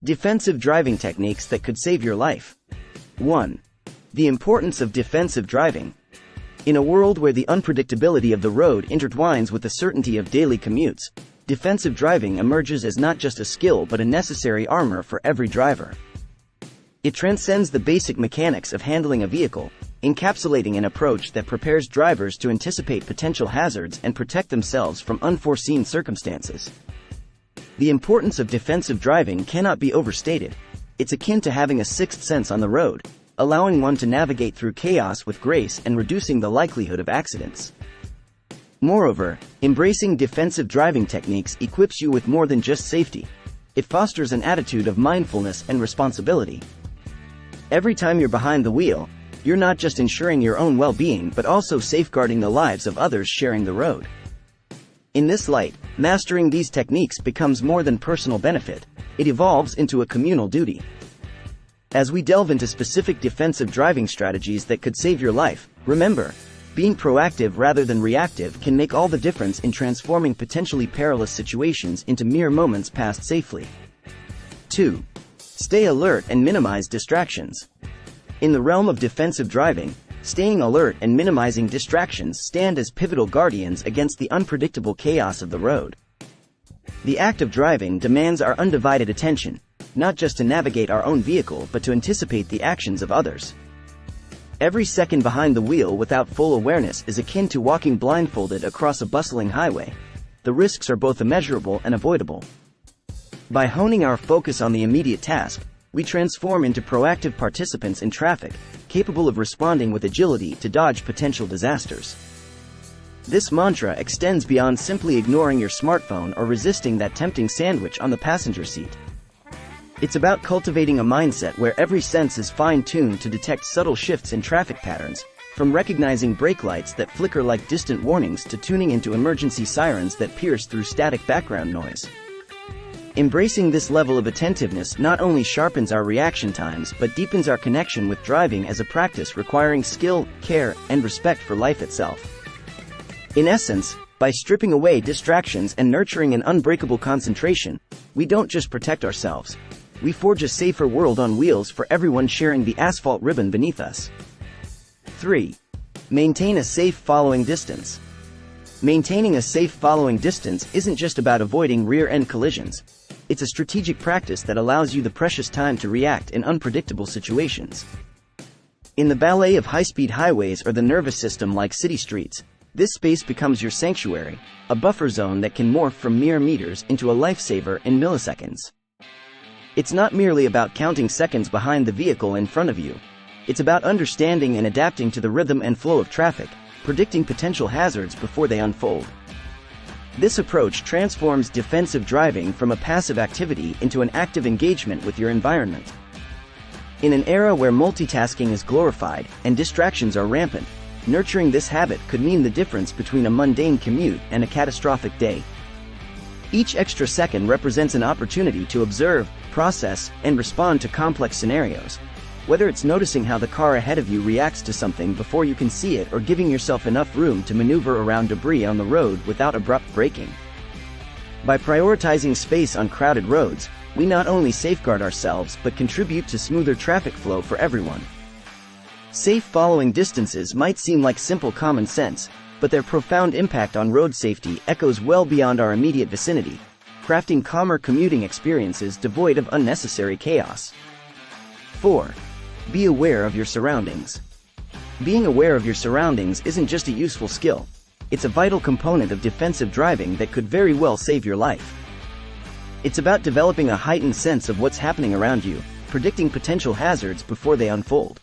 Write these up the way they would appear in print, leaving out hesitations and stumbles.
Defensive driving techniques that could save your life. 1. The importance of defensive driving. In a world where the unpredictability of the road intertwines with the certainty of daily commutes, defensive driving emerges as not just a skill but a necessary armor for every driver. It transcends the basic mechanics of handling a vehicle, encapsulating an approach that prepares drivers to anticipate potential hazards and protect themselves from unforeseen circumstances. The importance of defensive driving cannot be overstated. It's akin to having a sixth sense on the road, allowing one to navigate through chaos with grace and reducing the likelihood of accidents. Moreover, embracing defensive driving techniques equips you with more than just safety. It fosters an attitude of mindfulness and responsibility. Every time you're behind the wheel, you're not just ensuring your own well-being but also safeguarding the lives of others sharing the road. In this light, mastering these techniques becomes more than personal benefit, it evolves into a communal duty. As we delve into specific defensive driving strategies that could save your life, remember, being proactive rather than reactive can make all the difference in transforming potentially perilous situations into mere moments passed safely. 2. Stay alert and minimize distractions. In the realm of defensive driving, staying alert and minimizing distractions stand as pivotal guardians against the unpredictable chaos of the road. The act of driving demands our undivided attention, not just to navigate our own vehicle but to anticipate the actions of others. Every second behind the wheel without full awareness is akin to walking blindfolded across a bustling highway. The risks are both immeasurable and avoidable. By honing our focus on the immediate task, we transform into proactive participants in traffic, capable of responding with agility to dodge potential disasters. This mantra extends beyond simply ignoring your smartphone or resisting that tempting sandwich on the passenger seat. It's about cultivating a mindset where every sense is fine-tuned to detect subtle shifts in traffic patterns, from recognizing brake lights that flicker like distant warnings to tuning into emergency sirens that pierce through static background noise. Embracing this level of attentiveness not only sharpens our reaction times but deepens our connection with driving as a practice requiring skill, care, and respect for life itself. In essence, by stripping away distractions and nurturing an unbreakable concentration, we don't just protect ourselves. We forge a safer world on wheels for everyone sharing the asphalt ribbon beneath us. 3. Maintain a safe following distance. Maintaining a safe following distance isn't just about avoiding rear-end collisions. It's a strategic practice that allows you the precious time to react in unpredictable situations. In the ballet of high-speed highways or the nervous system like city streets, this space becomes your sanctuary, a buffer zone that can morph from mere meters into a lifesaver in milliseconds. It's not merely about counting seconds behind the vehicle in front of you. It's about understanding and adapting to the rhythm and flow of traffic, predicting potential hazards before they unfold. This approach transforms defensive driving from a passive activity into an active engagement with your environment. In an era where multitasking is glorified and distractions are rampant, nurturing this habit could mean the difference between a mundane commute and a catastrophic day. Each extra second represents an opportunity to observe, process, and respond to complex scenarios, whether it's noticing how the car ahead of you reacts to something before you can see it or giving yourself enough room to maneuver around debris on the road without abrupt braking. By prioritizing space on crowded roads, we not only safeguard ourselves but contribute to smoother traffic flow for everyone. Safe following distances might seem like simple common sense, but their profound impact on road safety echoes well beyond our immediate vicinity, crafting calmer commuting experiences devoid of unnecessary chaos. 4. Be aware of your surroundings. Being aware of your surroundings isn't just a useful skill, it's a vital component of defensive driving that could very well save your life. It's about developing a heightened sense of what's happening around you, predicting potential hazards before they unfold.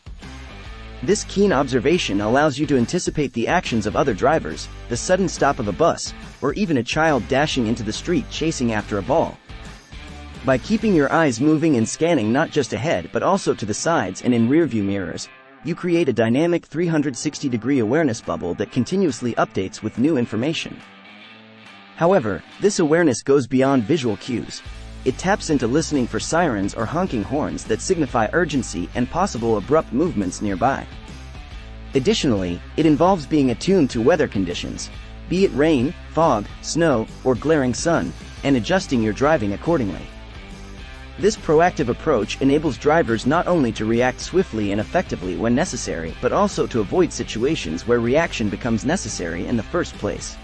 This keen observation allows you to anticipate the actions of other drivers, the sudden stop of a bus, or even a child dashing into the street chasing after a ball. By keeping your eyes moving and scanning not just ahead but also to the sides and in rearview mirrors, you create a dynamic 360-degree awareness bubble that continuously updates with new information. However, this awareness goes beyond visual cues. It taps into listening for sirens or honking horns that signify urgency and possible abrupt movements nearby. Additionally, it involves being attuned to weather conditions, be it rain, fog, snow, or glaring sun, and adjusting your driving accordingly. This proactive approach enables drivers not only to react swiftly and effectively when necessary, but also to avoid situations where reaction becomes necessary in the first place.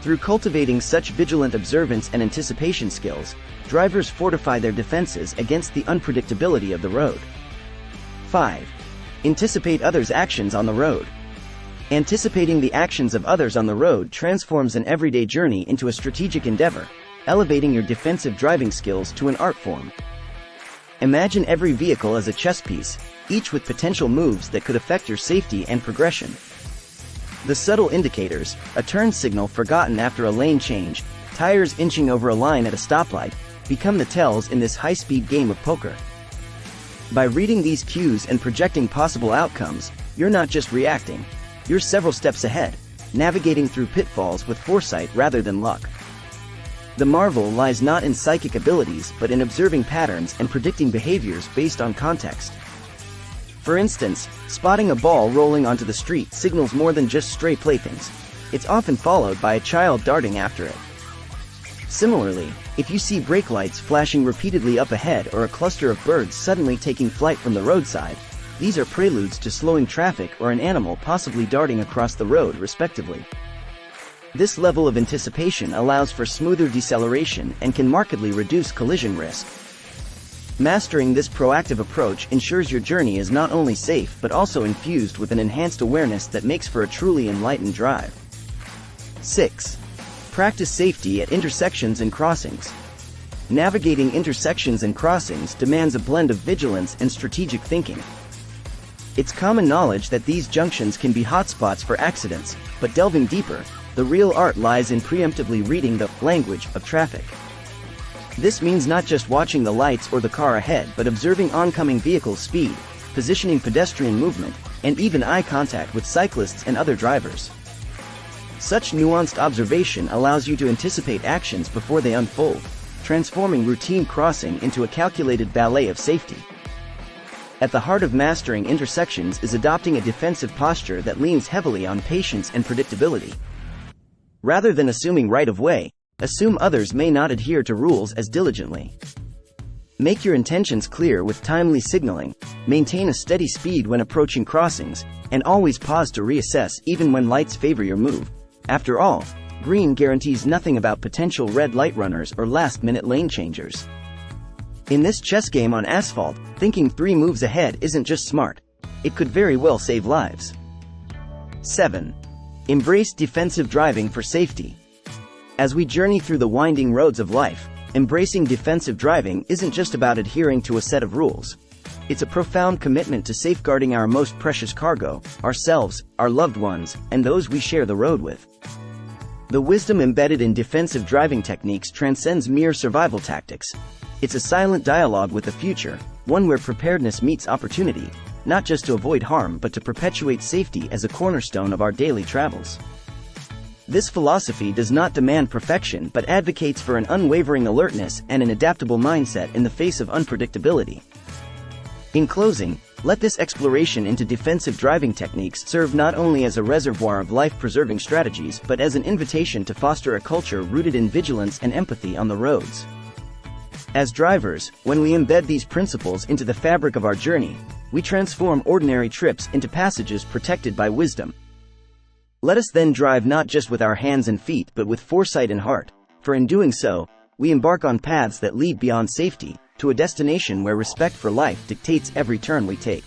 Through cultivating such vigilant observance and anticipation skills, drivers fortify their defenses against the unpredictability of the road. 5. Anticipate others' actions on the road. Anticipating the actions of others on the road transforms an everyday journey into a strategic endeavor, elevating your defensive driving skills to an art form. Imagine every vehicle as a chess piece, each with potential moves that could affect your safety and progression. The subtle indicators, a turn signal forgotten after a lane change, tires inching over a line at a stoplight, become the tells in this high-speed game of poker. By reading these cues and projecting possible outcomes, you're not just reacting, you're several steps ahead, navigating through pitfalls with foresight rather than luck. The marvel lies not in psychic abilities but in observing patterns and predicting behaviors based on context. For instance, spotting a ball rolling onto the street signals more than just stray playthings. It's often followed by a child darting after it. Similarly, if you see brake lights flashing repeatedly up ahead or a cluster of birds suddenly taking flight from the roadside, these are preludes to slowing traffic or an animal possibly darting across the road, respectively. This level of anticipation allows for smoother deceleration and can markedly reduce collision risk. Mastering this proactive approach ensures your journey is not only safe but also infused with an enhanced awareness that makes for a truly enlightened drive. 6. Practice safety at intersections and crossings. Navigating intersections and crossings demands a blend of vigilance and strategic thinking. It's common knowledge that these junctions can be hotspots for accidents, but delving deeper, the real art lies in preemptively reading the language of traffic. This means not just watching the lights or the car ahead but observing oncoming vehicle speed, positioning pedestrian movement, and even eye contact with cyclists and other drivers. Such nuanced observation allows you to anticipate actions before they unfold, transforming routine crossing into a calculated ballet of safety. At the heart of mastering intersections is adopting a defensive posture that leans heavily on patience and predictability. Rather than assuming right-of-way, assume others may not adhere to rules as diligently. Make your intentions clear with timely signaling, maintain a steady speed when approaching crossings, and always pause to reassess even when lights favor your move. After all, green guarantees nothing about potential red light runners or last-minute lane changers. In this chess game on asphalt, thinking 3 moves ahead isn't just smart, it could very well save lives. 7. Embrace defensive driving for safety. As we journey through the winding roads of life, embracing defensive driving isn't just about adhering to a set of rules. It's a profound commitment to safeguarding our most precious cargo, ourselves, our loved ones, and those we share the road with. The wisdom embedded in defensive driving techniques transcends mere survival tactics. It's a silent dialogue with the future, one where preparedness meets opportunity, not just to avoid harm but to perpetuate safety as a cornerstone of our daily travels. This philosophy does not demand perfection but advocates for an unwavering alertness and an adaptable mindset in the face of unpredictability. In closing, let this exploration into defensive driving techniques serve not only as a reservoir of life-preserving strategies but as an invitation to foster a culture rooted in vigilance and empathy on the roads. As drivers, when we embed these principles into the fabric of our journey, we transform ordinary trips into passages protected by wisdom. Let us then drive not just with our hands and feet but with foresight and heart, for in doing so, we embark on paths that lead beyond safety, to a destination where respect for life dictates every turn we take.